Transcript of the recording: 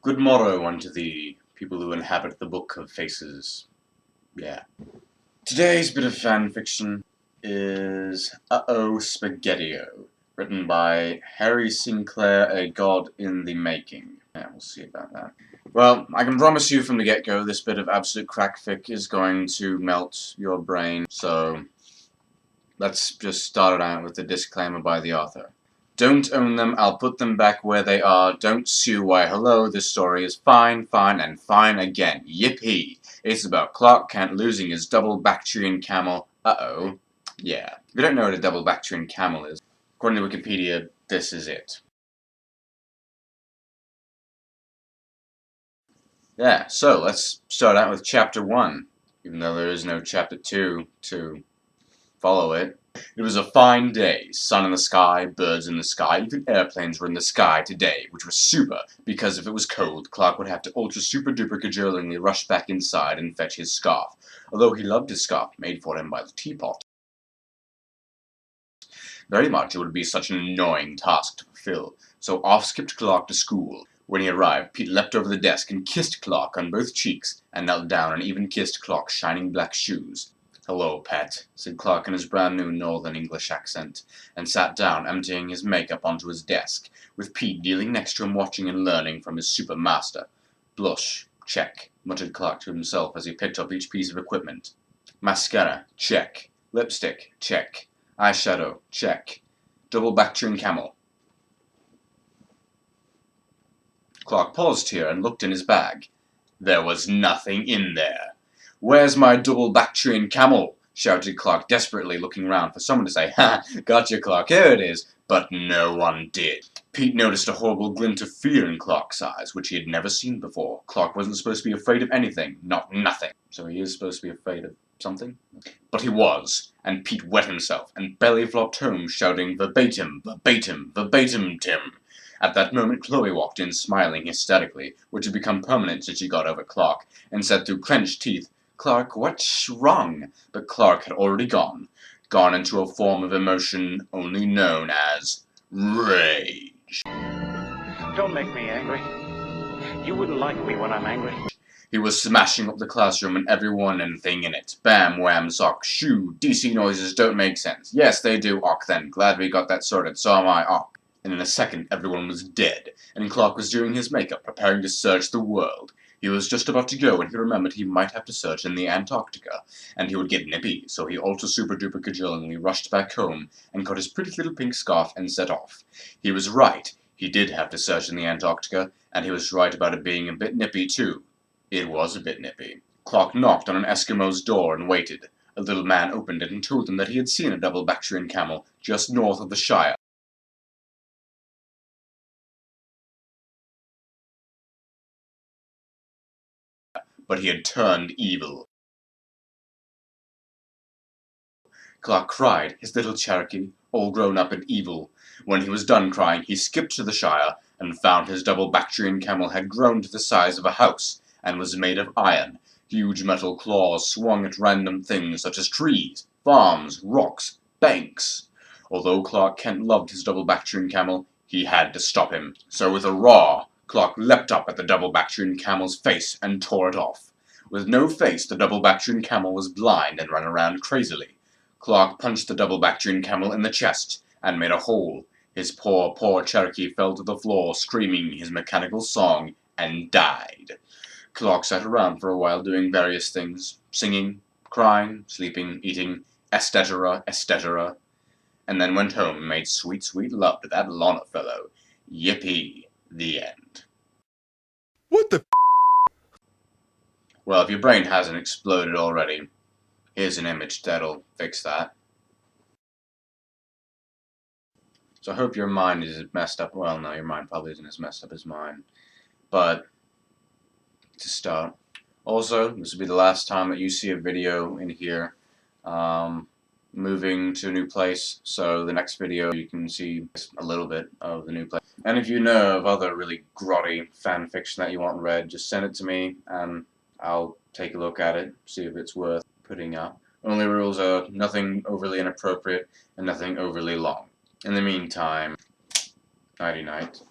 Good morrow unto thee, people who inhabit the Book of Faces. Yeah. Today's bit of fan fiction is Spaghetio, written by Harry Sinclair, a god in the making. Yeah, we'll see about that. Well, I can promise you from the get-go, this bit of absolute crackfic is going to melt your brain, so let's just start it out with the disclaimer by the author. Don't own them, I'll put them back where they are, don't sue, why hello, this story is fine, and fine again, yippee! It's about Clark Kent losing his double Bactrian camel, yeah. If you don't know what a double Bactrian camel is, according to Wikipedia, this is it. Yeah, so let's start out with chapter 1, even though there is no chapter 2 to follow it. It was a fine day, sun in the sky, birds in the sky, even airplanes were in the sky today, which was super, because if it was cold, Clark would have to ultra-super-duper cajolingly rush back inside and fetch his scarf, although he loved his scarf made for him by the teapot. Very much it would be such an annoying task to fulfill, so off skipped Clark to school. When he arrived, Pete leapt over the desk and kissed Clark on both cheeks, and knelt down and even kissed Clark's shining black shoes. "Hello, pet," said Clark in his brand new Northern English accent, and sat down, emptying his makeup onto his desk, with Pete kneeling next to him watching and learning from his super master. "Blush, check," muttered Clark to himself as he picked up each piece of equipment. "Mascara, check. Lipstick, check. Eyeshadow, check. Double Bactrian camel." Clark paused here and looked in his bag. There was nothing in there. "Where's my double Bactrian camel?" shouted Clark desperately, looking round for someone to say, "Ha! Gotcha, Clark, here it is." But no one did. Pete noticed a horrible glint of fear in Clark's eyes, which he had never seen before. Clark wasn't supposed to be afraid of anything, not nothing. So he is supposed to be afraid of something? But he was, and Pete wet himself, and belly flopped home, shouting, "Verbatim, verbatim, verbatim, Tim." At that moment Chloe walked in, smiling hysterically, which had become permanent since she got over Clark, and said through clenched teeth, "Clark, what's wrong?" But Clark had already gone into a form of emotion only known as rage. Don't make me angry. You wouldn't like me when I'm angry. He was smashing up the classroom and everyone and thing in it. Bam, wham, sock, shoo. DC noises don't make sense. Yes, they do, Ock then. Glad we got that sorted. So am I, Ock. And in a second everyone was dead, and Clark was doing his makeup, preparing to search the world. He was just about to go when he remembered he might have to search in the Antarctica, and he would get nippy, so he ultra-super-duper cajolingly rushed back home and got his pretty little pink scarf and set off. He was right. He did have to search in the Antarctica, and he was right about it being a bit nippy, too. It was a bit nippy. Clark knocked on an Eskimo's door and waited. A little man opened it and told him that he had seen a double Bactrian camel just north of the Shire. But he had turned evil. Clark cried, his little Cherokee, all grown up and evil. When he was done crying, he skipped to the Shire, and found his double Bactrian camel had grown to the size of a house, and was made of iron. Huge metal claws swung at random things such as trees, farms, rocks, banks. Although Clark Kent loved his double Bactrian camel, he had to stop him. So with a roar, Clark leapt up at the double Bactrian camel's face and tore it off. With no face, the double Bactrian camel was blind and ran around crazily. Clark punched the double Bactrian camel in the chest and made a hole. His poor, poor Cherokee fell to the floor, screaming his mechanical song, and died. Clark sat around for a while doing various things, singing, crying, sleeping, eating, etc., and then went home and made sweet, sweet love to that Lana fellow. Yippee. The end. What the Well, if your brain hasn't exploded already, here's an image that'll fix that. So I hope your mind is messed up. Well, no, your mind probably isn't as messed up as mine. But, to start. Also, this will be the last time that you see a video in here. Moving to a new place, so the next video you can see a little bit of the new place. And if you know of other really grotty fan fiction that you want read, just send it to me, and I'll take a look at it, see if it's worth putting up. Only rules are nothing overly inappropriate and nothing overly long. In the meantime, nighty-night.